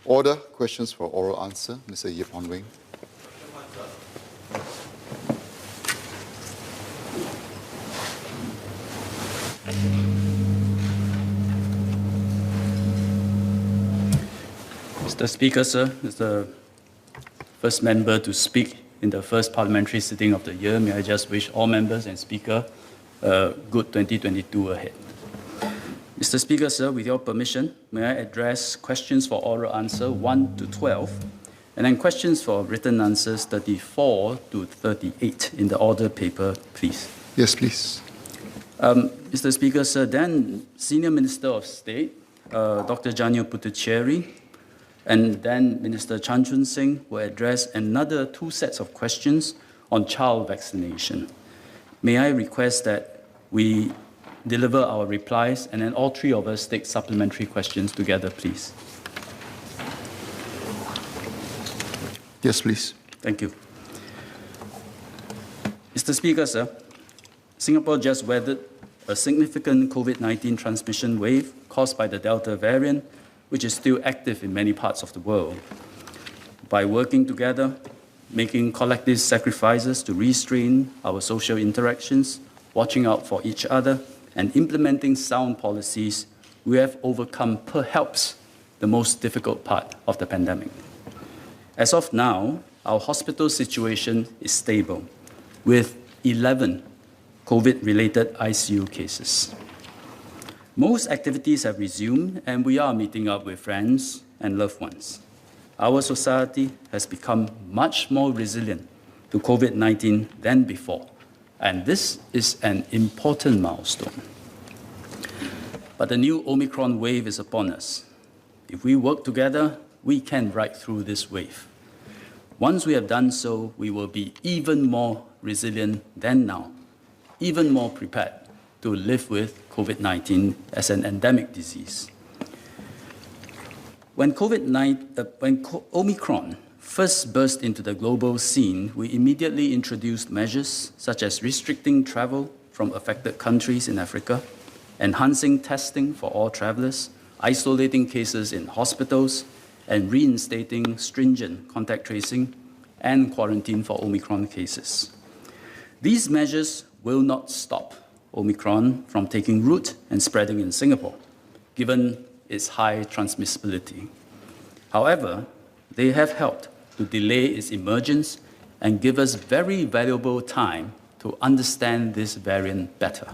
Order. Questions for oral answer. Mr. Ye Kung. Mr. Speaker, sir, as the first member to speak in the first parliamentary sitting of the year, may I just wish all members and Speaker a good 2022 ahead. Mr. Speaker, sir, with your permission, may I address questions for oral answer 1 to 12, and then questions for written answers 34 to 38 in the order paper, please. Yes, please. Mr. Speaker, sir, then Senior Minister of State, Dr. Janio Puthucheary, and then Minister Chan Chun Sing will address another 2 sets of questions on child vaccination. May I request that we deliver our replies and then all 3 of us take supplementary questions together, please. Yes, please. Thank you. Mr. Speaker, sir, Singapore just weathered a significant COVID-19 transmission wave caused by the Delta variant, which is still active in many parts of the world. By working together, making collective sacrifices to restrain our social interactions, watching out for each other, and implementing sound policies, we have overcome perhaps the most difficult part of the pandemic. As of now, our hospital situation is stable, with 11 COVID-related ICU cases. Most activities have resumed, and we are meeting up with friends and loved ones. Our society has become much more resilient to COVID-19 than before, and this is an important milestone. But the new Omicron wave is upon us. If we work together, we can ride through this wave. Once we have done so, we will be even more resilient than now, even more prepared to live with COVID-19 as an endemic disease. When Omicron first burst into the global scene, we immediately introduced measures such as restricting travel from affected countries in Africa, enhancing testing for all travelers, isolating cases in hospitals, and reinstating stringent contact tracing and quarantine for Omicron cases. These measures will not stop Omicron from taking root and spreading in Singapore, given its high transmissibility. However, they have helped to delay its emergence and give us very valuable time to understand this variant better.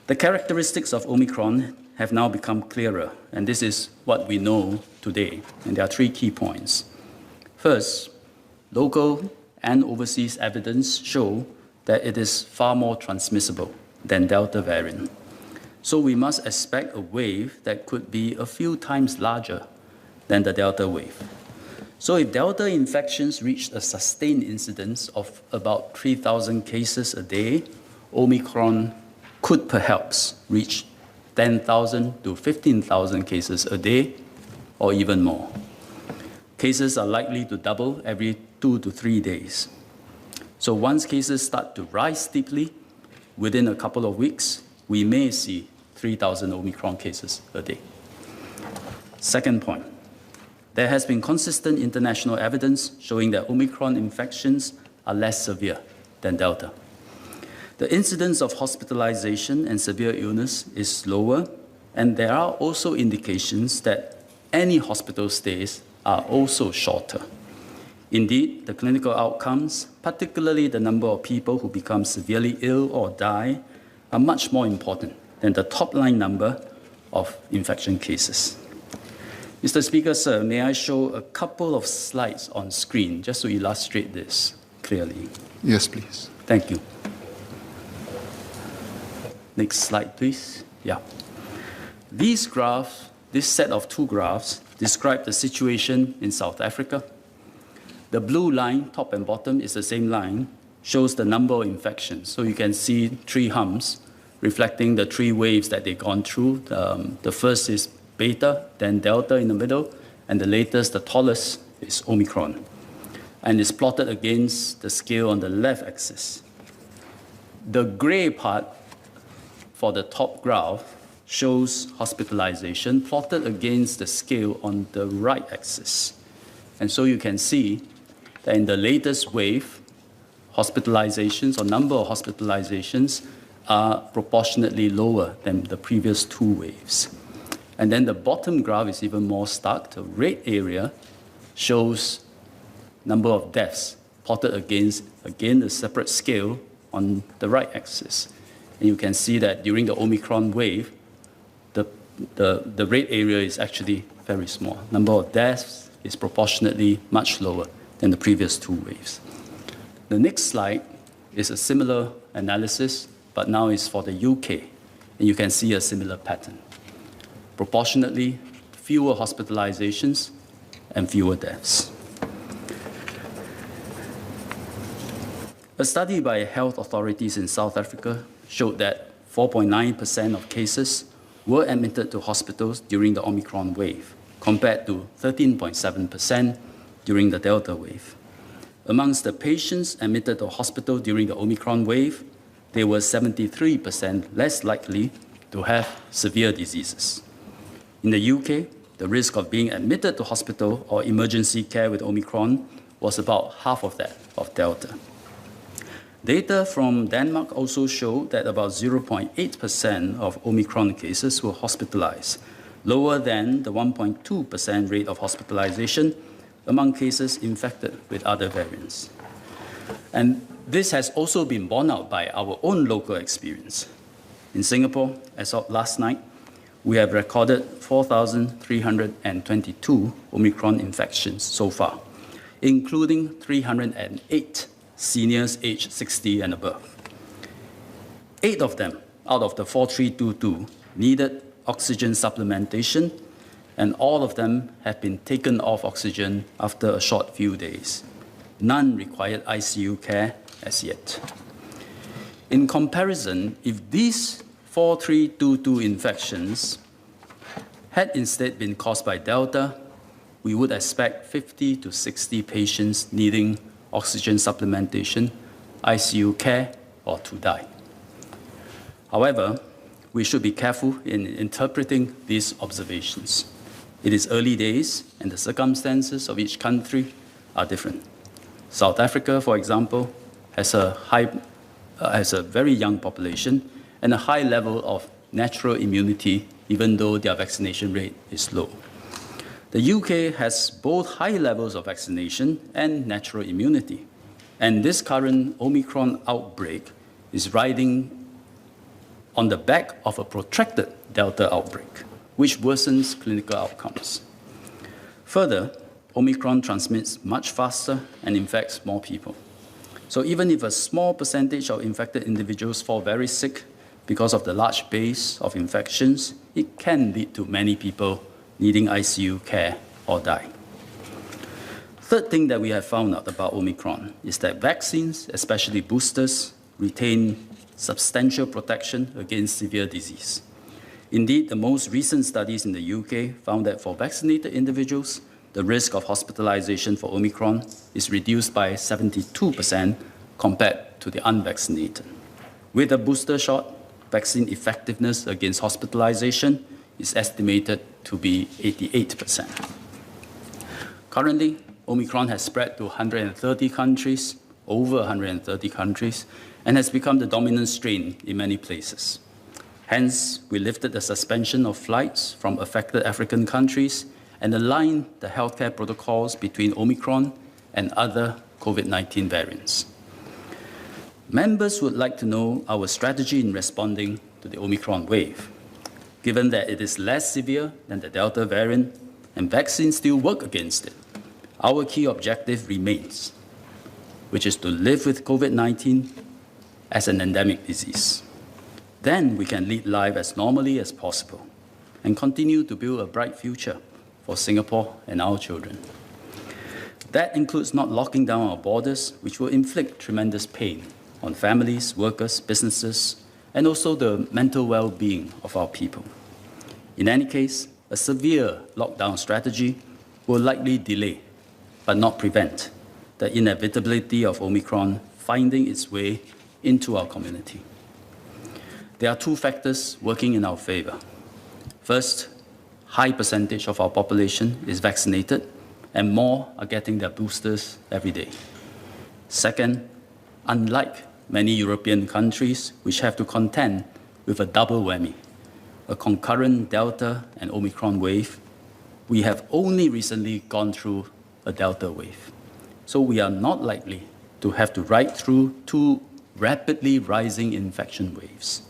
The characteristics of Omicron have now become clearer, and this is what we know today. And there are 3 key points. First, local and overseas evidence show that it is far more transmissible than Delta variant. So we must expect a wave that could be a few times larger than the Delta wave. So if Delta infections reached a sustained incidence of about 3,000 cases a day, Omicron could perhaps reach 10,000 to 15,000 cases a day, or even more. Cases are likely to double every 2 to 3 days. So once cases start to rise steeply, within a couple of weeks, we may see 3,000 Omicron cases a day. Second point, there has been consistent international evidence showing that Omicron infections are less severe than Delta. The incidence of hospitalization and severe illness is lower, and there are also indications that any hospital stays are also shorter. Indeed, the clinical outcomes, particularly the number of people who become severely ill or die, are much more important than the top-line number of infection cases. Mr. Speaker, sir, may I show a couple of slides on screen just to illustrate this clearly? Yes, please. Thank you. Next slide, please. Yeah. These graphs, this set of 2 graphs, describe the situation in South Africa. The blue line, top and bottom, is the same line, shows the number of infections. So you can see 3 humps reflecting the 3 waves that they've gone through. The first is Beta, then Delta in the middle, and the latest, the tallest, is Omicron. And it's plotted against the scale on the left axis. The gray part for the top graph shows hospitalization plotted against the scale on the right axis. And so you can see that in the latest wave, hospitalizations or number of hospitalizations are proportionately lower than the previous two waves. And then the bottom graph is even more stark. The red area shows number of deaths plotted against, again, a separate scale on the right axis. And you can see that during the Omicron wave, the red area is actually very small. Number of deaths is proportionately much lower than the previous two waves. The next slide is a similar analysis, but now is for the UK. And you can see a similar pattern. Proportionately fewer hospitalizations and fewer deaths. A study by health authorities in South Africa showed that 4.9% of cases were admitted to hospitals during the Omicron wave, compared to 13.7% during the Delta wave. Amongst the patients admitted to hospital during the Omicron wave, they were 73% less likely to have severe diseases. In the UK, the risk of being admitted to hospital or emergency care with Omicron was about half of that of Delta. Data from Denmark also showed that about 0.8% of Omicron cases were hospitalized, lower than the 1.2% rate of hospitalization among cases infected with other variants. And this has also been borne out by our own local experience. In Singapore, as of last night, we have recorded 4,322 Omicron infections so far, including 308 seniors aged 60 and above. 8 of them, out of the 4,322, needed oxygen supplementation, and all of them have been taken off oxygen after a short few days. None required ICU care as yet. In comparison, if these 4,322 infections had instead been caused by Delta, we would expect 50 to 60 patients needing oxygen supplementation, ICU care, or to die. However, we should be careful in interpreting these observations. It is early days, and the circumstances of each country are different. South Africa, for example, has a very young population and a high level of natural immunity, even though their vaccination rate is low. The UK has both high levels of vaccination and natural immunity, and this current Omicron outbreak is riding on the back of a protracted Delta outbreak, which worsens clinical outcomes. Further, Omicron transmits much faster and infects more people. So even if a small percentage of infected individuals fall very sick because of the large base of infections, it can lead to many people needing ICU care or die. Third thing that we have found out about Omicron is that vaccines, especially boosters, retain substantial protection against severe disease. Indeed, the most recent studies in the UK found that for vaccinated individuals, the risk of hospitalization for Omicron is reduced by 72% compared to the unvaccinated. With a booster shot, vaccine effectiveness against hospitalization is estimated to be 88%. Currently, Omicron has spread to 130 countries, over 130 countries, and has become the dominant strain in many places. Hence, we lifted the suspension of flights from affected African countries and aligned the healthcare protocols between Omicron and other COVID-19 variants. Members would like to know our strategy in responding to the Omicron wave. Given that it is less severe than the Delta variant and vaccines still work against it, our key objective remains, which is to live with COVID-19 as an endemic disease. Then we can lead life as normally as possible and continue to build a bright future for Singapore and our children. That includes not locking down our borders, which will inflict tremendous pain on families, workers, businesses, and also the mental well-being of our people. In any case, a severe lockdown strategy will likely delay, but not prevent, the inevitability of Omicron finding its way into our community. There are two factors working in our favor. First, high percentage of our population is vaccinated, and more are getting their boosters every day. Second, unlike many European countries which have to contend with a double whammy, a concurrent Delta and Omicron wave, we have only recently gone through a Delta wave. So we are not likely to have to ride through two rapidly rising infection waves.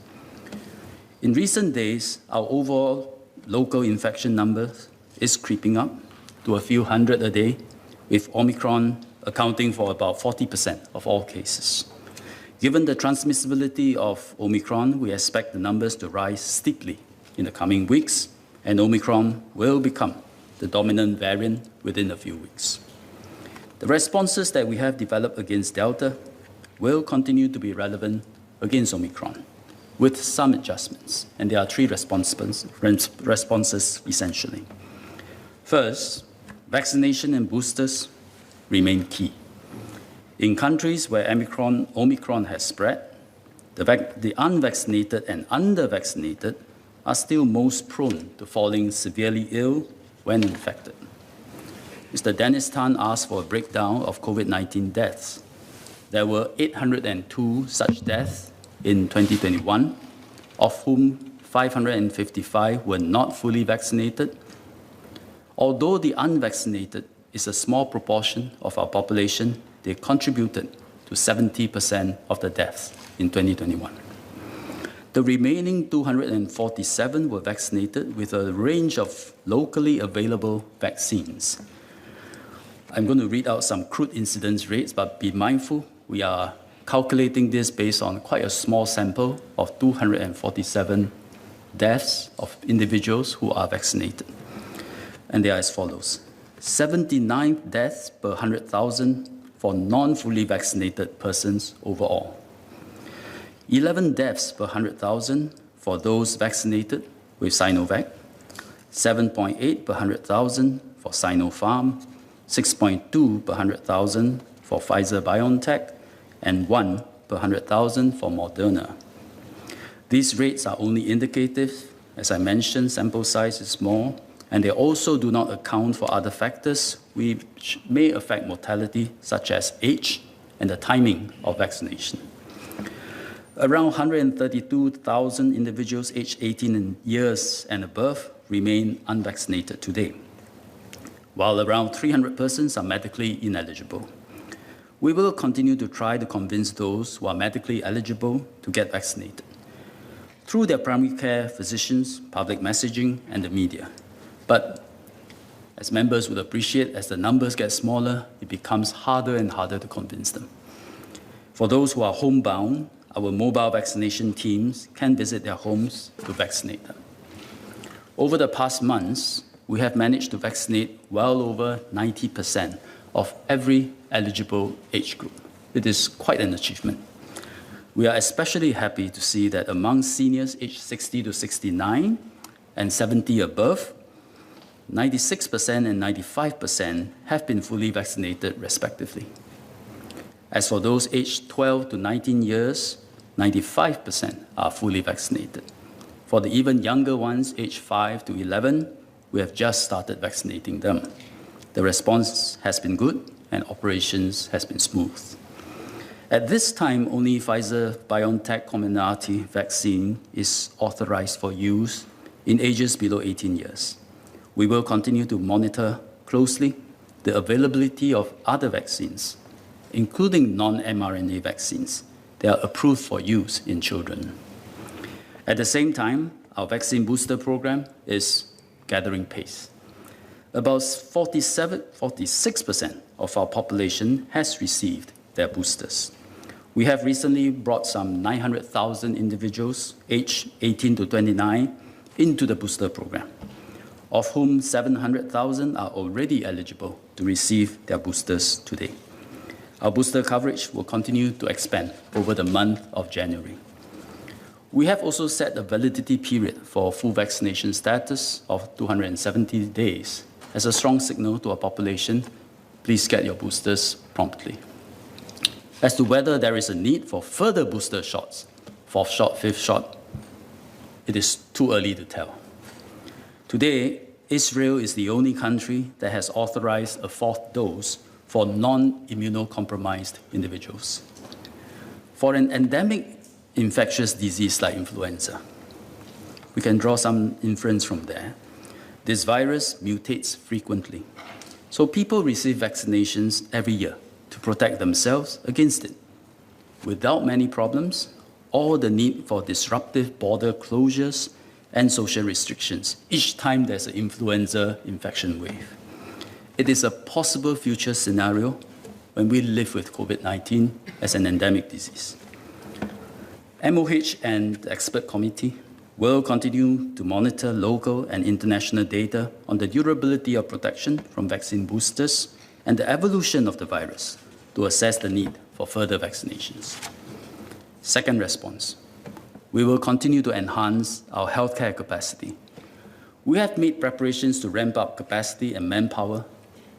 In recent days, our overall local infection numbers is creeping up to a few hundred a day, with Omicron accounting for about 40% of all cases. Given the transmissibility of Omicron, we expect the numbers to rise steeply in the coming weeks, and Omicron will become the dominant variant within a few weeks. The responses that we have developed against Delta will continue to be relevant against Omicron, with some adjustments, and there are three responses essentially. First, vaccination and boosters remain key. In countries where Omicron has spread, the unvaccinated and undervaccinated are still most prone to falling severely ill when infected. Mr. Dennis Tan asked for a breakdown of COVID-19 deaths. There were 802 such deaths in 2021, of whom 555 were not fully vaccinated. Although the unvaccinated is a small proportion of our population, they contributed to 70% of the deaths in 2021. The remaining 247 were vaccinated with a range of locally available vaccines. I'm going to read out some crude incidence rates, but be mindful, we are calculating this based on quite a small sample of 247 deaths of individuals who are vaccinated. And they are as follows: 79 deaths per 100,000 for non-fully vaccinated persons overall. 11 deaths per 100,000 for those vaccinated with Sinovac, 7.8 per 100,000 for Sinopharm, 6.2 per 100,000 for Pfizer-BioNTech, and 1 per 100,000 for Moderna. These rates are only indicative. As I mentioned, sample size is small, and they also do not account for other factors which may affect mortality, such as age and the timing of vaccination. Around 132,000 individuals aged 18 years and above remain unvaccinated today, while around 300 persons are medically ineligible. We will continue to try to convince those who are medically eligible to get vaccinated through their primary care physicians, public messaging, and the media. But as members would appreciate, as the numbers get smaller, it becomes harder and harder to convince them. For those who are homebound, our mobile vaccination teams can visit their homes to vaccinate them. Over the past months, we have managed to vaccinate well over 90% of every eligible age group. It is quite an achievement. We are especially happy to see that among seniors aged 60 to 69 and 70 above, 96% and 95% have been fully vaccinated respectively. As for those aged 12 to 19 years, 95% are fully vaccinated. For the even younger ones, aged 5 to 11, we have just started vaccinating them. The response has been good and operations has been smooth. At this time, only Pfizer-BioNTech Comirnaty vaccine is authorized for use in ages below 18 years. We will continue to monitor closely the availability of other vaccines, including non-mRNA vaccines that are approved for use in children. At the same time, our vaccine booster program is gathering pace. About 46% of our population has received their boosters. We have recently brought some 900,000 individuals aged 18 to 29 into the booster program, of whom 700,000 are already eligible to receive their boosters today. Our booster coverage will continue to expand over the month of January. We have also set a validity period for full vaccination status of 270 days as a strong signal to our population. Please get your boosters promptly. As to whether there is a need for further booster shots, fourth shot, fifth shot, it is too early to tell. Today, Israel is the only country that has authorized a fourth dose for non-immunocompromised individuals. For an endemic infectious disease like influenza, we can draw some inference from there. This virus mutates frequently, so people receive vaccinations every year to protect themselves against it, without many problems or the need for disruptive border closures and social restrictions each time there's an influenza infection wave. It is a possible future scenario when we live with COVID-19 as an endemic disease. MOH and the expert committee will continue to monitor local and international data on the durability of protection from vaccine boosters and the evolution of the virus to assess the need for further vaccinations. Second response, we will continue to enhance our healthcare capacity. We have made preparations to ramp up capacity and manpower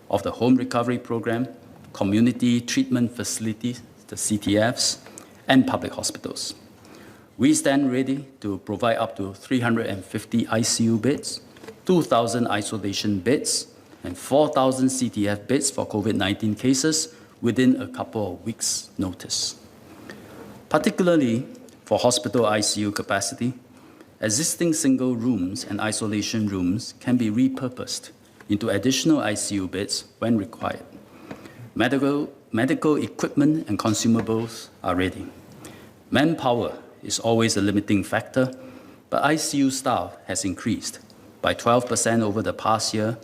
of the home recovery program, community treatment facilities, the CTFs, and public hospitals. We stand ready to provide up to 350 ICU beds, 2,000 isolation beds, and 4,000 CTF beds for COVID-19 cases within a couple of weeks' notice. Particularly for hospital ICU capacity, existing single rooms and isolation rooms can be repurposed into additional ICU beds when required. Medical equipment and consumables are ready. Manpower is always a limiting factor, but ICU staff has increased by 12% over the past year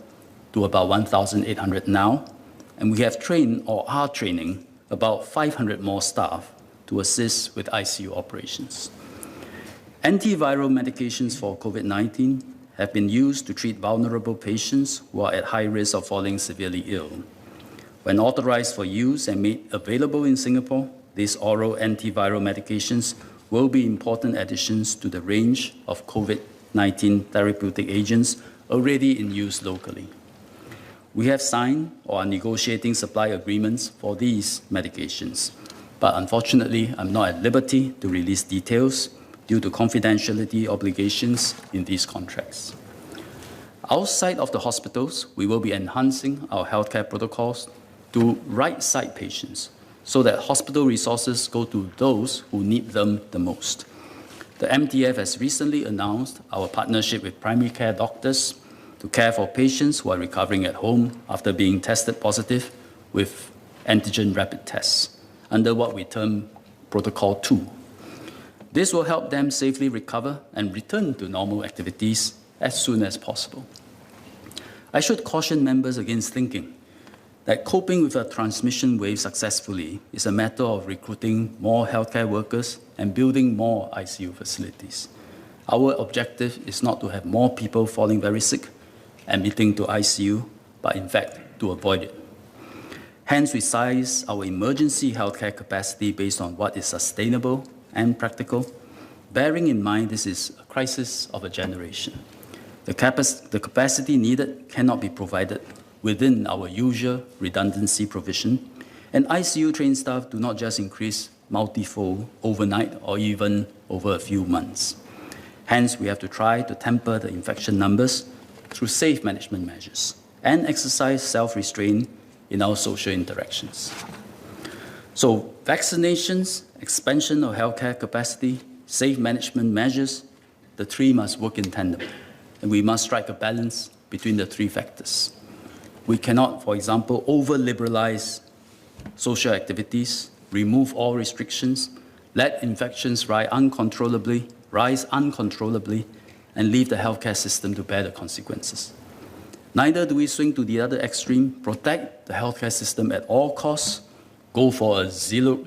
to about 1,800 now, and we have trained or are training about 500 more staff to assist with ICU operations. Antiviral medications for COVID-19 have been used to treat vulnerable patients who are at high risk of falling severely ill. When authorized for use and made available in Singapore, these oral antiviral medications will be important additions to the range of COVID-19 therapeutic agents already in use locally. We have signed or are negotiating supply agreements for these medications, but unfortunately, I'm not at liberty to release details due to confidentiality obligations in these contracts. Outside of the hospitals, we will be enhancing our healthcare protocols to right-side patients so that hospital resources go to those who need them the most. The MTF has recently announced our partnership with primary care doctors to care for patients who are recovering at home after being tested positive with antigen rapid tests under what we term Protocol 2. This will help them safely recover and return to normal activities as soon as possible. I should caution members against thinking that coping with a transmission wave successfully is a matter of recruiting more healthcare workers and building more ICU facilities. Our objective is not to have more people falling very sick and admitting to ICU, but in fact, to avoid it. Hence, we size our emergency healthcare capacity based on what is sustainable and practical, bearing in mind this is a crisis of a generation. The capacity needed cannot be provided within our usual redundancy provision, and ICU-trained staff do not just increase multifold overnight or even over a few months. Hence, we have to try to temper the infection numbers through safe management measures and exercise self-restraint in our social interactions. So, vaccinations, expansion of healthcare capacity, safe management measures, the three must work in tandem, and we must strike a balance between the three factors. We cannot, for example, over-liberalize social activities, remove all restrictions, let infections rise uncontrollably, and leave the healthcare system to bear the consequences. Neither do we swing to the other extreme, protect the healthcare system at all costs, go for a zero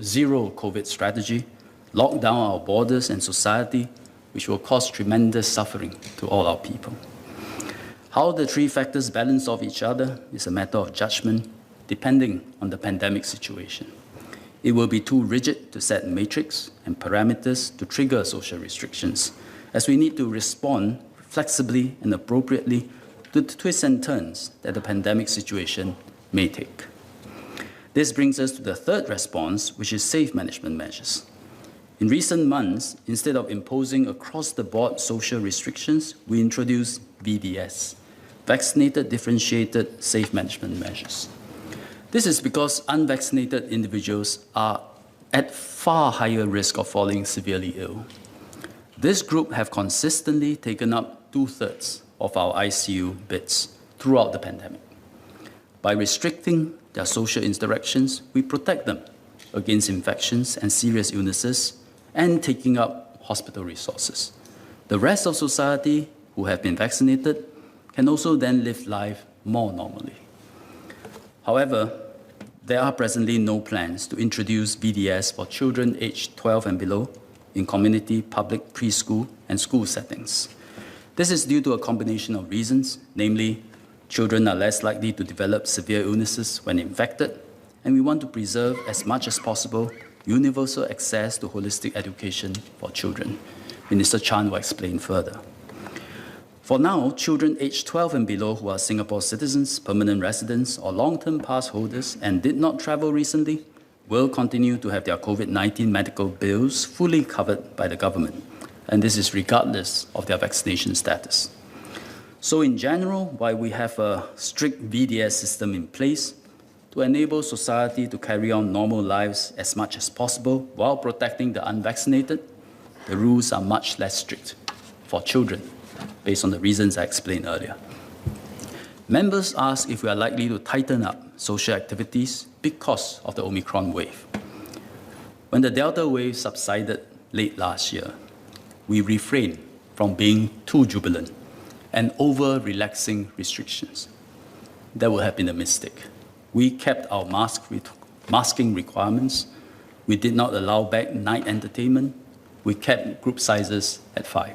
COVID strategy, lock down our borders and society, which will cause tremendous suffering to all our people. How the three factors balance off each other is a matter of judgment, depending on the pandemic situation. It will be too rigid to set matrix and parameters to trigger social restrictions, as we need to respond flexibly and appropriately to the twists and turns that the pandemic situation may take. This brings us to the third response, which is safe management measures. In recent months, instead of imposing across-the-board social restrictions, we introduced VDS, Vaccinated Differentiated Safe Management Measures. This is because unvaccinated individuals are at far higher risk of falling severely ill. This group have consistently taken up 2/3 of our ICU beds throughout the pandemic. By restricting their social interactions, we protect them against infections and serious illnesses and taking up hospital resources. The rest of society who have been vaccinated can also then live life more normally. However, there are presently no plans to introduce VDS for children aged 12 and below in community, public, preschool, and school settings. This is due to a combination of reasons, namely, children are less likely to develop severe illnesses when infected, and we want to preserve as much as possible universal access to holistic education for children. Minister Chan will explain further. For now, children aged 12 and below who are Singapore citizens, permanent residents, or long-term pass holders and did not travel recently will continue to have their COVID-19 medical bills fully covered by the government, and this is regardless of their vaccination status. So in general, while we have a strict VDS system in place to enable society to carry on normal lives as much as possible while protecting the unvaccinated, the rules are much less strict for children, based on the reasons I explained earlier. Members ask if we are likely to tighten up social activities because of the Omicron wave. When the Delta wave subsided late last year, we refrained from being too jubilant and over-relaxing restrictions. That would have been a mistake. We kept our masking requirements. We did not allow back night entertainment. We kept group sizes at 5.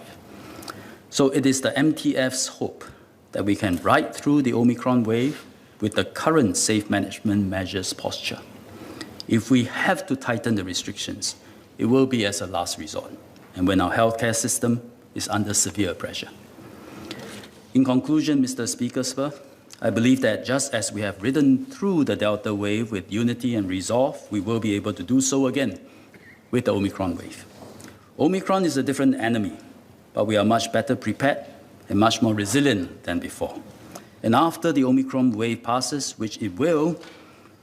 So it is the MTF's hope that we can ride through the Omicron wave with the current safe management measures posture. If we have to tighten the restrictions, it will be as a last resort, and when our healthcare system is under severe pressure. In conclusion, Mr. Speaker, Sir, I believe that just as we have ridden through the Delta wave with unity and resolve, we will be able to do so again with the Omicron wave. Omicron is a different enemy, but we are much better prepared and much more resilient than before. And after the Omicron wave passes, which it will,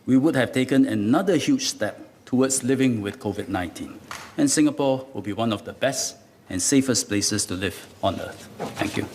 we would have taken another huge step towards living with COVID-19. And Singapore will be one of the best and safest places to live on earth. Thank you.